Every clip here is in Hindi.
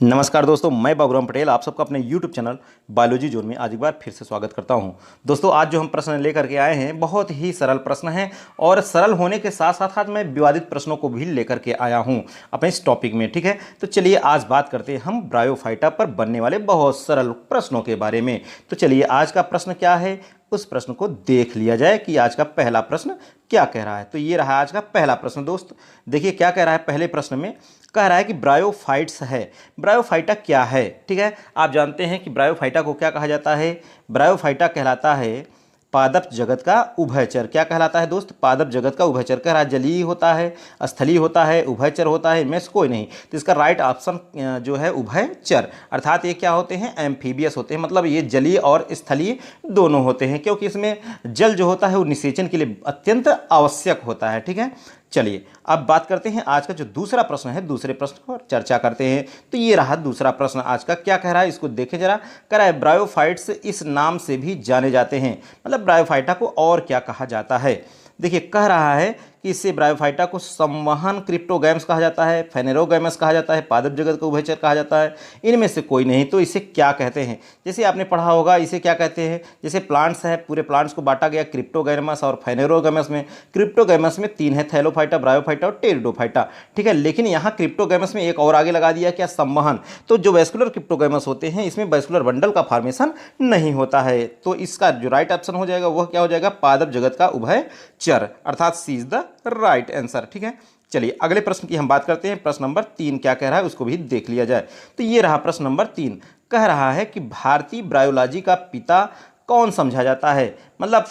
नमस्कार दोस्तों, मैं बाबूराम पटेल आप सबका अपने YouTube चैनल बायोलॉजी जोन में आज एक बार फिर से स्वागत करता हूं। दोस्तों, आज जो हम प्रश्न लेकर के आए हैं बहुत ही सरल प्रश्न हैं और सरल होने के साथ साथ मैं विवादित प्रश्नों को भी लेकर के आया हूं अपने इस टॉपिक में। ठीक है, तो चलिए आज बात करते हैं हम ब्रायोफाइटा पर बनने वाले बहुत सरल प्रश्नों के बारे में। तो चलिए आज का प्रश्न क्या है, उस प्रश्न को देख लिया जाए कि आज का पहला प्रश्न क्या कह रहा है। तो ये रहा आज का पहला प्रश्न। दोस्त देखिए क्या कह रहा है, पहले प्रश्न में कह रहा है कि ब्रायोफाइट्स है। ब्रायोफाइटा क्या है? ठीक है, आप जानते हैं कि ब्रायोफाइटा को क्या कहा जाता है। ब्रायोफाइटा कहलाता है पादप जगत का उभयचर। क्या कहलाता है दोस्त? पादप जगत का उभयचर। कह रहा है जलीय होता है, स्थलीय होता है, उभयचर होता है, इनमें से कोई नहीं। तो इसका राइट ऑप्शन जो है उभयचर, अर्थात ये क्या होते हैं? एम्फीबियस होते हैं। मतलब ये जलीय और स्थलीय दोनों होते हैं, क्योंकि इसमें जल जो होता है वो निषेचन के लिए अत्यंत आवश्यक होता है। ठीक है, चलिए अब बात करते हैं आज का जो दूसरा प्रश्न है, दूसरे प्रश्न पर चर्चा करते हैं। तो ये रहा दूसरा प्रश्न आज का। क्या कह रहा है इसको देखें जरा। कह रहा है ब्रायोफाइट्स इस नाम से भी जाने जाते हैं। मतलब ब्रायोफाइटा को और क्या कहा जाता है? देखिए कह रहा है कि इससे ब्रायोफाइटा को संवहन क्रिप्टोगैम्स कहा जाता है, फेनेरोगैमस कहा जाता है, पादप जगत का उभयचर कहा जाता है, इनमें से कोई नहीं। तो इसे क्या कहते हैं? जैसे आपने पढ़ा होगा इसे क्या कहते हैं। जैसे प्लांट्स है, पूरे प्लांट्स को बांटा गया क्रिप्टोगैमस और फेनेरोगैमस में। क्रिप्टोगैमस में तीन है, थैलोफाइटा, ब्रायोफाइटा और टेरिडोफाइटा। ठीक है, लेकिन यहाँ क्रिप्टोगैमस में एक और आगे लगा दिया क्या? संवहन। तो जो वैस्कुलर क्रिप्टोगैमस होते हैं इसमें वैस्कुलर बंडल का फॉर्मेशन नहीं होता है। तो इसका जो राइट ऑप्शन हो जाएगा वह क्या हो जाएगा? पादप जगत का उभयचर, अर्थात सी इज द राइट आंसर। ठीक है, चलिए अगले प्रश्न की हम बात करते हैं। प्रश्न नंबर 3 क्या कह रहा है उसको भी देख लिया जाए। तो ये रहा प्रश्न नंबर 3। कह रहा है कि भारतीय ब्रायोलॉजी का पिता कौन समझा जाता है? मतलब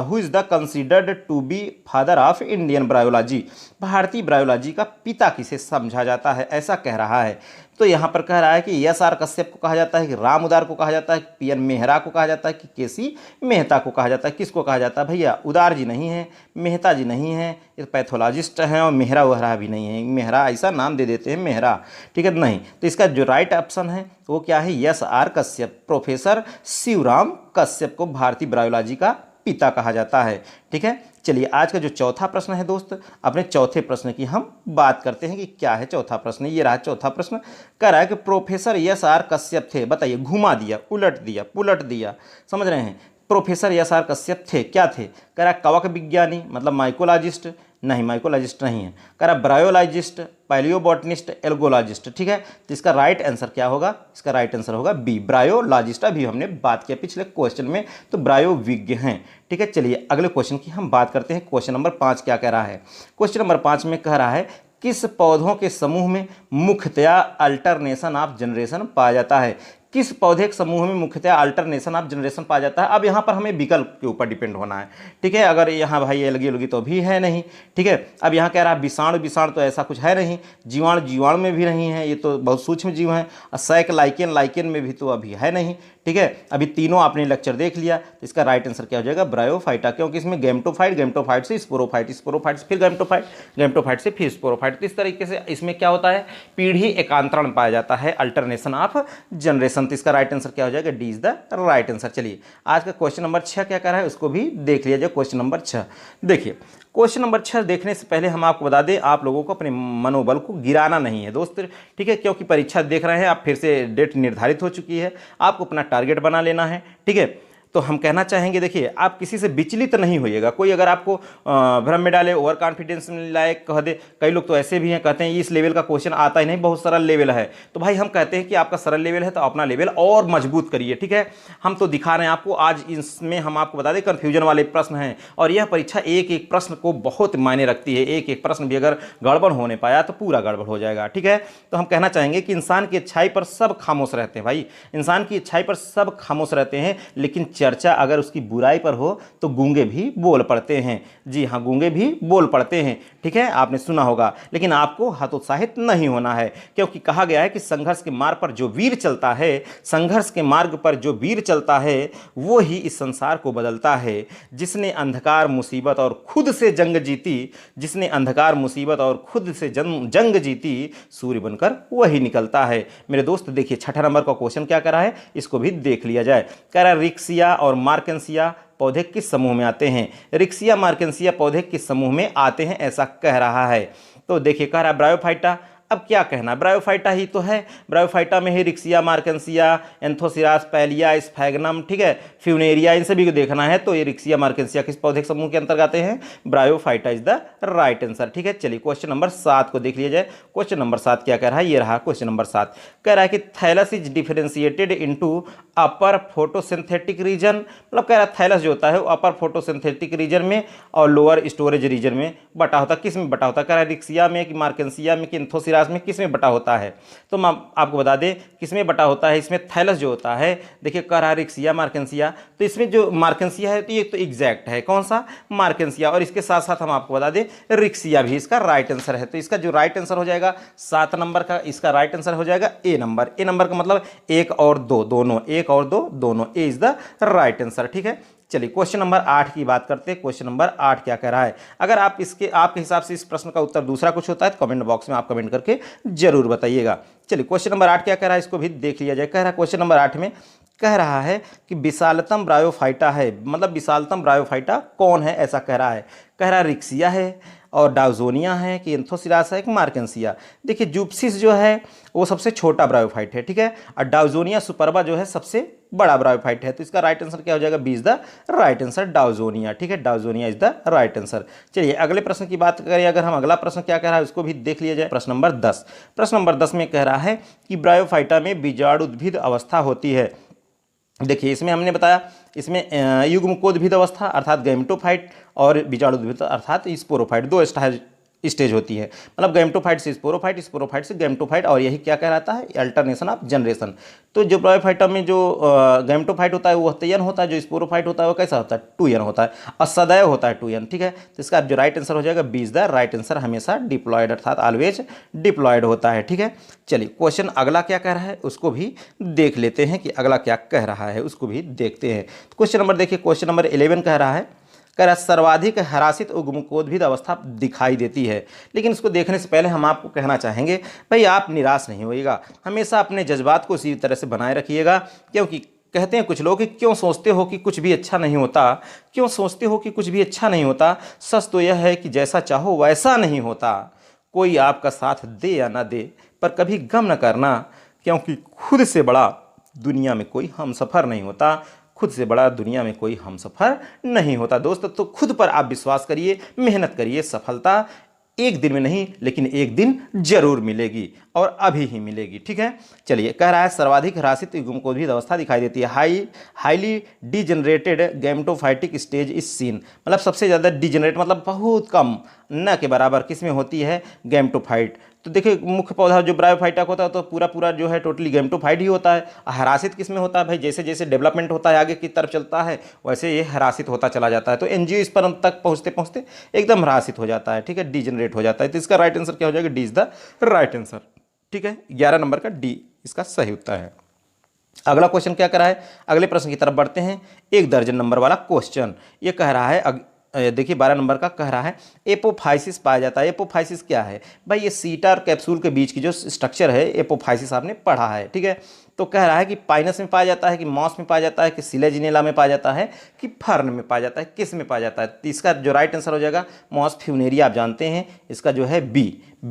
who is the considered to be father of Indian bryology. भारतीय ब्रायोलॉजी का पिता किसे समझा जाता है, ऐसा कह रहा है। तो यहाँ पर कह रहा है कि एस आर कश्यप को कहा जाता है, कि राम उदार को कहा जाता है, कि पी एन मेहरा को कहा जाता है, कि के सी मेहता को कहा जाता है। किसको कहा जाता है भैया? उदार जी नहीं है, मेहता जी नहीं है, ये पैथोलॉजिस्ट हैं, और मेहरा वहरा भी नहीं है। मेहरा ऐसा नाम दे देते हैं मेहरा, ठीक है नहीं। तो इसका जो राइट ऑप्शन है वो क्या है? S R Kashyap. Professor Shivram Kashyap को भारतीय ब्रायोलॉजी का पिता कहा जाता है। ठीक है, चलिए आज का जो चौथा प्रश्न है दोस्त, अपने चौथे प्रश्न की हम बात करते हैं कि क्या है चौथा प्रश्न। ये रहा चौथा प्रश्न। कह रहा है कि प्रोफेसर एस आर कश्यप थे। बताइए, घुमा दिया, उलट दिया, पुलट दिया, समझ रहे हैं? प्रोफेसर एस आर कश्यप थे, क्या थे? कह रहा है कवक विज्ञानी, मतलब माइकोलॉजिस्ट। नहीं, माइकोलॉजिस्ट नहीं है। कह रहा ब्रायोलॉजिस्ट, पैलियोबॉटनिस्ट, एल्गोलॉजिस्ट। ठीक है, तो इसका राइट आंसर क्या होगा? इसका राइट आंसर होगा बी, ब्रायोलॉजिस्ट। अभी हमने बात किया पिछले क्वेश्चन में, तो ब्रायोविज्ञ हैं। ठीक है, चलिए अगले क्वेश्चन की हम बात करते हैं। क्वेश्चन नंबर 5 क्या कह रहा है? क्वेश्चन नंबर 5 में कह रहा है किस पौधों के समूह में मुख्यतया अल्टरनेशन ऑफ जनरेशन पाया जाता है? किस पौधे के समूह में मुख्यतः अल्टरनेशन ऑफ जनरेशन पाया जाता है? अब यहाँ पर हमें विकल्प के ऊपर डिपेंड होना है। ठीक है, अगर यहाँ भाई एलगी उलगी तो भी है नहीं। ठीक है, अब यहाँ कह रहा है विषाणु, विषाणु तो ऐसा कुछ है नहीं। जीवाणु, जीवाणु में भी नहीं है, ये तो बहुत सूक्ष्म जीव हैं। सैक, लाइकेन, लाइकेन में भी तो अभी है नहीं। ठीक है, अभी तीनों आपने लेक्चर देख लिया, तो इसका राइट आंसर क्या हो जाएगा? ब्रायोफाइटा, क्योंकि इसमें गैमेटोफाइट, गैमेटोफाइट से स्पोरोफाइट, स्पोरोफाइट से फिर गैमेटोफाइट, गैमेटोफाइट से फिर स्पोरोफाइट। तो इस तरीके से इसमें क्या होता है? पीढ़ी एकांतरण पाया जाता है, अल्टरनेशन ऑफ जनरेशन। तो इसका राइट आंसर क्या हो जाएगा? D is the right answer. चलिए आज का क्वेश्चन नंबर 6 क्या कर रहा है उसको भी देख लिया जाए। क्वेश्चन नंबर 6 देखिए। क्वेश्चन नंबर 6 देखने से पहले हम आपको बता दें, आप लोगों को अपने मनोबल को गिराना नहीं है दोस्त। ठीक है, क्योंकि परीक्षा देख रहे हैं आप, फिर से डेट निर्धारित हो चुकी है, आपको अपना टारगेट बना लेना है। ठीक है, तो हम कहना चाहेंगे देखिए, आप किसी से विचलित नहीं होइएगा। कोई अगर आपको भ्रम में डाले, ओवर कॉन्फिडेंस में लाए, कह दे, कई लोग तो ऐसे भी हैं कहते हैं इस लेवल का क्वेश्चन आता ही नहीं, बहुत सरल लेवल है। तो भाई हम कहते हैं कि आपका सरल लेवल है तो अपना लेवल और मजबूत करिए। ठीक है, हम तो दिखा रहे हैं आपको, आज इसमें हम आपको बता दें कन्फ्यूजन वाले प्रश्न हैं, और यह परीक्षा एक एक प्रश्न को बहुत मायने रखती है। एक एक प्रश्न भी अगर गड़बड़ होने पाया तो पूरा गड़बड़ हो जाएगा। ठीक है, तो हम कहना चाहेंगे कि इंसान की अच्छाई पर सब खामोश रहते हैं। भाई इंसान की अच्छाई पर सब खामोश रहते हैं, लेकिन चर्चा अगर उसकी बुराई पर हो तो गूंगे भी बोल पड़ते हैं। जी हाँ, गूंगे भी बोल पड़ते हैं। ठीक है, आपने सुना होगा, लेकिन आपको हतोत्साहित नहीं होना है, क्योंकि कहा गया है कि संघर्ष के मार्ग पर जो वीर चलता है, संघर्ष के मार्ग पर जो वीर चलता है वो ही इस संसार को बदलता है। जिसने अंधकार, मुसीबत और खुद से जंग जीती, जिसने अंधकार, मुसीबत और खुद से जंग जीती, सूर्य बनकर वही निकलता है। मेरे दोस्त देखिए, 6 नंबर का क्वेश्चन क्या कर रहा है इसको भी देख लिया जाए। कह रहा है रिक्सिया और मार्केंसिया पौधे किस समूह में आते हैं? रिक्सिया, मार्केंसिया पौधे किस समूह में आते हैं, ऐसा कह रहा है। तो देखिए कह रहा है ब्रायोफाइटा। अब क्या कहना, ब्रायोफाइटा ही तो है, ब्रायोफाइटा में ही रिक्सिया, मार्केंसिया, एंथोसिरास, पैलिया, स्फैगनम, ठीक है, फ्यूनेरिया, इन सभी को देखना है तो ये रिक्सिया, मार्केंसिया किस पौधे के समूह के अंतर्गत आते हैं, bryophyta is the right answer. ठीक है, चलिए क्वेश्चन नंबर 7 को देख लिया जाए। क्वेश्चन नंबर 7 क्या कह रहा है, ये रहा क्वेश्चन नंबर 7, कह रहा है कि thallus is differentiated into upper photosynthetic region, मतलब कह रहा है थैलस जो होता है वो अपर फोटोसिंथेटिक रीजन में और लोअर स्टोरेज रीजन में बटा होता है। किस में बटा होता है, कह रहा है रिक्सिया में कि मार्केंसिया में कि एंथोसिरास में, किस में बटा होता है, तो मैं आपको बता दें किस में बटा होता है। इसमें थैलस जो होता है, देखिए कह रहा है रिक्सिया, मार्केंसिया, तो इसमें जो मार्केंसिया है तो ये तो एग्जैक्ट है, कौन सा, मार्केंसिया, और इसके साथ साथ हम आपको बता दें रिक्सिया भी इसका राइट आंसर है। तो इसका जो राइट आंसर हो जाएगा 7 नंबर का, इसका राइट आंसर हो जाएगा ए नंबर। ए नंबर का मतलब 1 और 2 दोनों, 1 और 2 दोनों, ए इज द राइट आंसर। ठीक है, चलिए क्वेश्चन नंबर 8 की बात करते हैं। क्वेश्चन नंबर 8 क्या कह रहा है, अगर आप इसके आपके हिसाब से इस प्रश्न का उत्तर दूसरा कुछ होता है तो कमेंट बॉक्स में आप कमेंट करके जरूर बताइएगा। चलिए क्वेश्चन नंबर 8 क्या कह रहा है, इसको भी देख लिया जाए। कह रहा है क्वेश्चन नंबर 8 में कह रहा है कि विशालतम ब्रायोफाइटा है, मतलब विशालतम ब्रायोफाइटा कौन है, ऐसा कह रहा है। कह रहा है रिक्सिया है और डाउजोनिया है कि एंथोसिरास है कि मार्केंसिया। देखिए जूप्सिस जो है वो सबसे छोटा ब्रायोफाइट है, ठीक है, और डाउजोनिया सुपरबा जो है सबसे बड़ा ब्रायोफाइट है। तो इसका राइट आंसर क्या हो जाएगा, B is the right answer, डाउजोनिया। ठीक है, डाउजोनिया इज द राइट आंसर। चलिए अगले प्रश्न की बात करें, अगर हम अगला प्रश्न क्या कह रहा है उसको भी देख लिया जाए। प्रश्न नंबर 10, प्रश्न नंबर 10 में कह रहा है कि ब्रायोफाइटा में बीजाणुद्भिद अवस्था होती है। देखिए इसमें हमने बताया, इसमें युग्मकोद्भिद अवस्था अर्थात गैमेटोफाइट और बीजाणुद्भिद अर्थात स्पोरोफाइट, 2 स्टेज होती है, मतलब गैमेटोफाइट से स्पोरोफाइट, स्पोरोफाइट से गैमेटोफाइट, और यही क्या कहलाता है, अल्टरनेशन ऑफ जनरेशन। तो जो ब्रायोफाइटा में जो गैमेटोफाइट होता है वो तयन होता है, जो स्पोरोफाइट होता है वो कैसा होता है, 2n होता है, और सदैव होता है 2n। ठीक है, तो इसका जो राइट आंसर हो जाएगा B is the right answer, हमेशा डिप्लॉयड अर्थात ऑलवेज डिप्लॉयड होता है। ठीक है, चलिए क्वेश्चन अगला क्या कह रहा है उसको भी देख लेते हैं कि अगला क्या कह रहा है, उसको भी देखते हैं। तो क्वेश्चन नंबर देखिए, क्वेश्चन नंबर 11 कह रहा है, कह रहा सर्वाधिक हरासित उग्मकोद्भिद अवस्था दिखाई देती है। लेकिन इसको देखने से पहले हम आपको कहना चाहेंगे भाई आप निराश नहीं होइएगा, हमेशा अपने जज्बात को इसी तरह से बनाए रखिएगा, क्योंकि कहते हैं कुछ लोग कि क्यों सोचते हो कि कुछ भी अच्छा नहीं होता, क्यों सोचते हो कि कुछ भी अच्छा नहीं होता। सच तो यह है कि जैसा चाहो वैसा नहीं होता। कोई आपका साथ दे या ना दे, पर कभी गम न करना, क्योंकि खुद से बड़ा दुनिया में कोई हमसफ़र नहीं होता। खुद से बड़ा दुनिया में कोई हमसफ़र नहीं होता दोस्त। तो खुद पर आप विश्वास करिए, मेहनत करिए, सफलता एक दिन में नहीं लेकिन एक दिन जरूर मिलेगी, और अभी ही मिलेगी। ठीक है, चलिए कह रहा है सर्वाधिक ह्रासित युग्मकोद्भिद अवस्था दिखाई देती है, highly degenerated gametophytic stage is seen, मतलब सबसे ज़्यादा डिजेनरेट मतलब बहुत कम, न के बराबर किस में होती है, गैमेटोफाइट। तो देखिए मुख्य पौधा जो ब्रायोफाइटा होता है तो पूरा जो है टोटली गैमेटोफाइट ही होता है। हरासित किस में होता है भाई, जैसे जैसे डेवलपमेंट होता है आगे की तरफ चलता है वैसे ये हरासित होता चला जाता है। तो एंजियोस्पर्म तक पहुँचते पहुँचते एकदम हरासित हो जाता है, ठीक है, डिजेनरेट हो जाता है। तो इसका राइट आंसर क्या हो जाएगा, D is the right answer. ठीक है, 11 नंबर का डी इसका सही उत्तर है। अगला क्वेश्चन क्या करा है, अगले प्रश्न की तरफ बढ़ते हैं। 1 दर्जन नंबर वाला क्वेश्चन ये कह रहा है, देखिए 12 नंबर का कह रहा है एपोफाइसिस पाया जाता है। एपोफाइसिस क्या है भाई, ये सीटा और कैप्सूल के बीच की जो स्ट्रक्चर है एपोफाइसिस आपने पढ़ा है। ठीक है, तो कह रहा है कि पाइनस में पाया जाता है कि मॉस में पाया जाता है कि सिलेजिनेला में पाया जाता है कि फर्न में पाया जाता है, किस में पाया जाता है। तो इसका जो राइट आंसर हो जाएगा मॉस फ्यूनेरिया, आप जानते हैं, इसका जो है B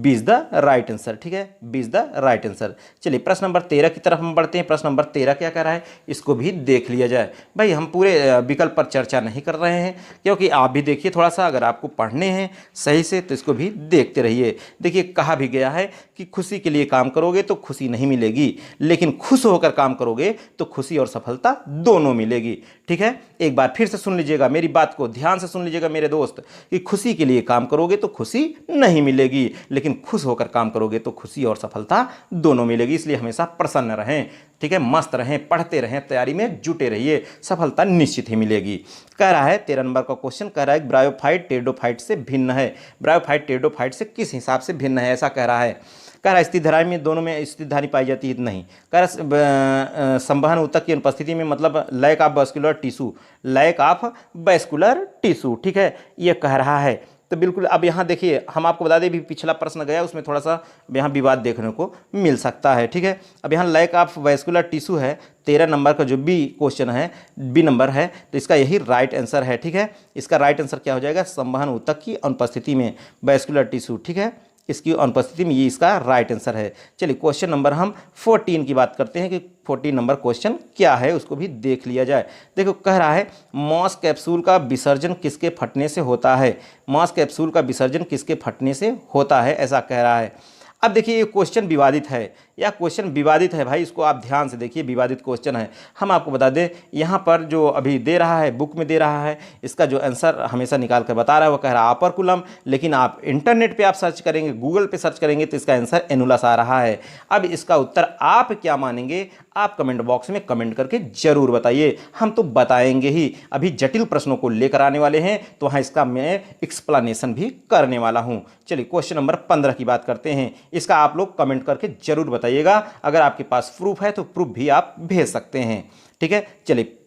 is the right answer. ठीक है, B is the right answer. चलिए प्रश्न नंबर 13 की तरफ हम बढ़ते हैं। प्रश्न नंबर 13 क्या कह रहा है, इसको भी देख लिया जाए। भाई हम पूरे विकल्प पर चर्चा नहीं कर रहे हैं, क्योंकि आप भी देखिए थोड़ा सा, अगर आपको पढ़ने हैं सही से तो इसको भी देखते रहिए। देखिए कहा भी गया है कि खुशी के लिए काम करोगे तो खुशी नहीं मिलेगी, लेकिन खुश होकर काम करोगे तो खुशी और सफलता दोनों मिलेगी। ठीक है, एक बार फिर से सुन लीजिएगा मेरी बात को, ध्यान से सुन लीजिएगा मेरे दोस्त, कि खुशी के लिए काम करोगे तो खुशी नहीं मिलेगी, लेकिन खुश होकर काम करोगे तो खुशी और सफलता दोनों मिलेगी। इसलिए हमेशा प्रसन्न रहें, ठीक है, मस्त रहें, पढ़ते रहें, तैयारी में जुटे रहिए, सफलता निश्चित ही मिलेगी। कह रहा है 13 नंबर का क्वेश्चन, कह रहा है ब्रायोफाइट टेरिडोफाइट से भिन्न है। ब्रायोफाइट टेरिडोफाइट से किस हिसाब से भिन्न है, ऐसा कह रहा है। कह रहा है स्थितधारी में दोनों में स्थितधारी पाई जाती है, नहीं। कह रहा संवहन ऊतक की अनुपस्थिति में, मतलब lack of vascular tissue, lack of vascular tissue. ठीक है, ये कह रहा है। तो बिल्कुल अब यहाँ देखिए हम आपको बता दें, भी पिछला प्रश्न गया उसमें थोड़ा सा यहाँ विवाद देखने को मिल सकता है। ठीक है, अब यहाँ लैक ऑफ वैस्कुलर टिश्यू है, 13 नंबर का जो बी क्वेश्चन है, बी नंबर है, तो इसका यही राइट आंसर है। ठीक है, इसका राइट आंसर क्या हो जाएगा, संवहन ऊतक की अनुपस्थिति में वैस्कुलर टिश्यू। ठीक है, इसकी अनुपस्थिति में ये इसका राइट आंसर है। चलिए क्वेश्चन नंबर हम 14 की बात करते हैं कि 14 नंबर क्वेश्चन क्या है, उसको भी देख लिया जाए। देखो कह रहा है मॉस कैप्सूल का विसर्जन किसके फटने से होता है। मॉस कैप्सूल का विसर्जन किसके फटने से होता है, ऐसा कह रहा है। अब देखिए ये क्वेश्चन विवादित है, या क्वेश्चन विवादित है भाई, इसको आप ध्यान से देखिए, विवादित क्वेश्चन है। हम आपको बता दें यहाँ पर जो अभी दे रहा है, बुक में दे रहा है, इसका जो आंसर हमेशा निकाल कर बता रहा है वो कह रहा है अपर कुलम, लेकिन आप इंटरनेट पे आप सर्च करेंगे, गूगल पे सर्च करेंगे तो इसका आंसर एनुलस आ रहा है। अब इसका उत्तर आप क्या मानेंगे, आप कमेंट बॉक्स में कमेंट करके जरूर बताइए, हम तो बताएंगे ही। अभी जटिल प्रश्नों को लेकर आने वाले हैं तो वहाँ इसका मैं एक्सप्लेनेशन भी करने वाला हूँ। चलिए क्वेश्चन नंबर 15 की बात करते हैं, इसका आप लोग कमेंट करके जरूर बताइएगा। अगर आपके पास प्रूफ है तो प्रूफ भी आप भेज सकते हैं, ठीक है। चलिए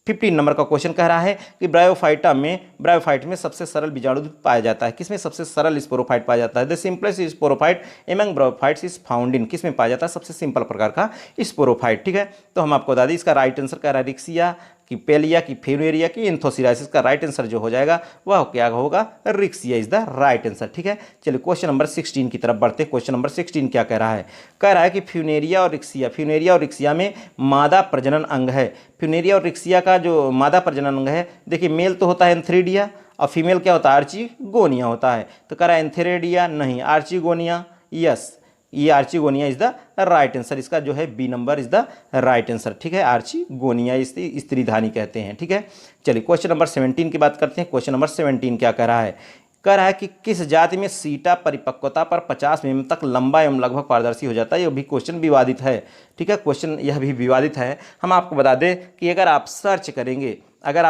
15 नंबर का क्वेश्चन कह रहा है कि ब्रायोफाइट में सबसे सरल बीजाणु पाया जाता है। किसमें सबसे सरल स्पोरोफाइट पाया जाता है? The simplest sporophyte among bryophytes is found in, किसमें पाया जाता है? सबसे सिंपल प्रकार का स्पोरोफाइट, ठीक है। तो हम आपको बता दें इसका राइट आंसर कह रहा है रिक्सिया कि पेलिया की फ्यूनेरिया की एंथोसिरासिस का राइट आंसर जो हो जाएगा वह क्या होगा? Riccia is the right answer, ठीक है। चलिए क्वेश्चन नंबर 16 की तरफ बढ़ते हैं। क्वेश्चन नंबर 16 क्या कह रहा है? कह रहा है कि फ्यूनेरिया और रिक्सिया में मादा प्रजनन अंग है। फ्यूनेरिया और रिक्सिया का जो मादा प्रजनन अंग है, देखिए मेल तो होता है एंथ्रेडिया और फीमेल क्या होता है? आर्चिगोनिया होता है। तो कह रहा है एंथ्रेडिया नहीं, आर्चिगोनिया, यस ये archegonia is the right answer. इसका जो है B number is the right answer, ठीक है। आर्चिगोनिया स्त्रीधानी कहते हैं, ठीक है। चलिए क्वेश्चन नंबर 17 की बात करते हैं। क्वेश्चन नंबर 17 क्या कह रहा है? कह रहा है कि किस जाति में सीटा परिपक्वता पर 50 mm तक लंबा एवं लगभग पारदर्शी हो जाता है। यह भी क्वेश्चन विवादित है, ठीक है। क्वेश्चन यह भी विवादित है। हम आपको बता दें कि अगर आप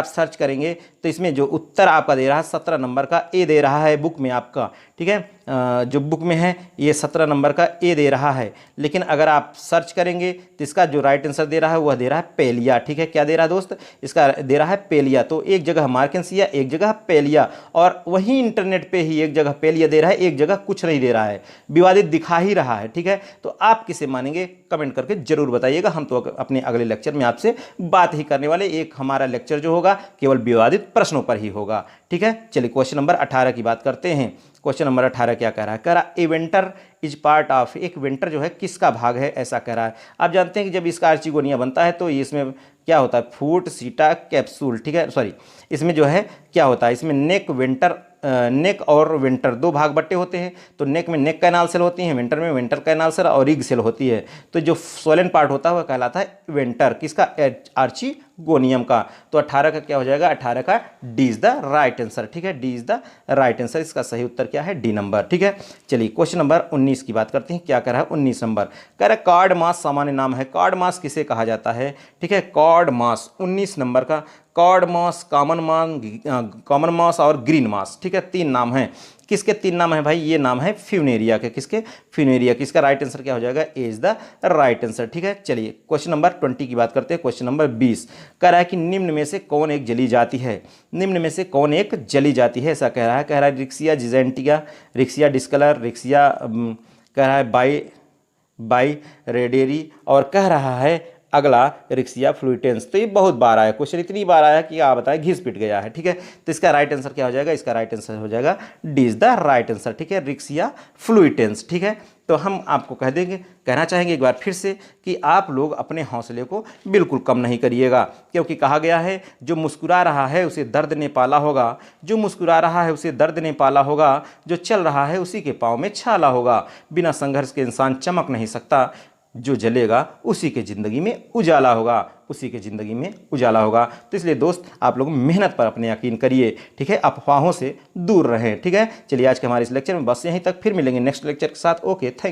सर्च करेंगे तो इसमें जो उत्तर आपका दे रहा है 17 नंबर का ए दे रहा है बुक में आपका, ठीक है। जो बुक में है ये 17 नंबर का ए दे रहा है, लेकिन अगर आप सर्च करेंगे तो इसका जो राइट आंसर दे रहा है वह दे रहा है पेलिया, ठीक है। क्या दे रहा है दोस्त? इसका दे रहा है पेलिया। तो एक जगह मार्केंसिया, एक जगह पेलिया, और वहीं इंटरनेट पे ही एक जगह पेलिया दे रहा है, एक जगह कुछ नहीं दे रहा है, विवादित दिखा ही रहा है, ठीक है। तो आप किसे मानेंगे कमेंट करके जरूर बताइएगा। हम तो अपने अगले लेक्चर में आपसे बात ही करने वाले, एक हमारा लेक्चर जो होगा केवल विवादित प्रश्नों पर ही होगा, ठीक है। चलिए क्वेश्चन नंबर 18 की बात करते हैं। क्वेश्चन नंबर 18 क्या कह रहा है? कह रहा है इवेंटर इज पार्ट ऑफ, एक वेंटर जो है किसका भाग है, ऐसा कह रहा है। आप जानते हैं कि जब इसका आर्चिगोनिया बनता है तो इसमें क्या होता है? फूट, सीटा, कैप्सूल, ठीक है। सॉरी, इसमें जो है क्या होता है? इसमें नेक और वेंटर दो भाग बट्टे होते हैं। तो नेक में नेक कैनाल सेल होती हैं, वेंटर में वेंटर कैनाल सेल और रिग सेल होती है। तो जो सोलन पार्ट होता है वह कहलाता है वेंटर, किसका? आर्चिगोनियम का। तो 18 का क्या हो जाएगा? 18 का D is the right answer, ठीक है। D is the right answer, इसका सही उत्तर क्या है? डी नंबर, ठीक है। चलिए क्वेश्चन नंबर 19 की बात करते हैं। क्या कह रहा है? 19 नंबर कह रहा है कार्ड मास सामान्य नाम है। कार्ड मास किसे कहा जाता है, ठीक है। कार्ड मास 19 नंबर का कार्ड मास, कॉमन मास और ग्रीन मास, ठीक है। 3 नाम हैं। किसके 3 नाम है भाई? ये नाम है फ्यूनेरिया के। किसके? फ्यूनेरिया। किसका राइट आंसर क्या हो जाएगा? ए इज द राइट आंसर, ठीक है। चलिए क्वेश्चन नंबर 20 की बात करते हैं। क्वेश्चन नंबर 20 कह रहा है कि निम्न में से कौन एक जली जाति है? निम्न में से कौन एक जली जाति है, ऐसा कह रहा है। कह रहा है रिक्सिया जिजेंटिया, रिक्सिया डिस्कलर, रिक्सिया कह रहा है बाई रेडेरी, और कह रहा है अगला रिक्सिया फ्लूइटेंस। तो ये बहुत बार आया क्वेश्चन, इतनी बार आया कि आप बताएं घिस पिट गया है, ठीक है। तो इसका राइट आंसर क्या हो जाएगा? इसका राइट आंसर हो जाएगा D is the right answer, ठीक है। रिक्सिया फ्लूइटेंस, ठीक है। तो हम आपको कहना चाहेंगे एक बार फिर से कि आप लोग अपने हौसले को बिल्कुल कम नहीं करिएगा, क्योंकि कहा गया है जो मुस्कुरा रहा है उसे दर्द ने पाला होगा, जो मुस्कुरा रहा है उसे दर्द ने पाला होगा, जो चल रहा है उसी के पाँव में छाला होगा। बिना संघर्ष के इंसान चमक नहीं सकता, जो जलेगा उसी के ज़िंदगी में उजाला होगा, उसी के ज़िंदगी में उजाला होगा। तो इसलिए दोस्त आप लोग मेहनत पर अपने यकीन करिए, ठीक है। अफवाहों से दूर रहें, ठीक है। चलिए आज के हमारे इस लेक्चर में बस यहीं तक, फिर मिलेंगे नेक्स्ट लेक्चर के साथ। Okay, thank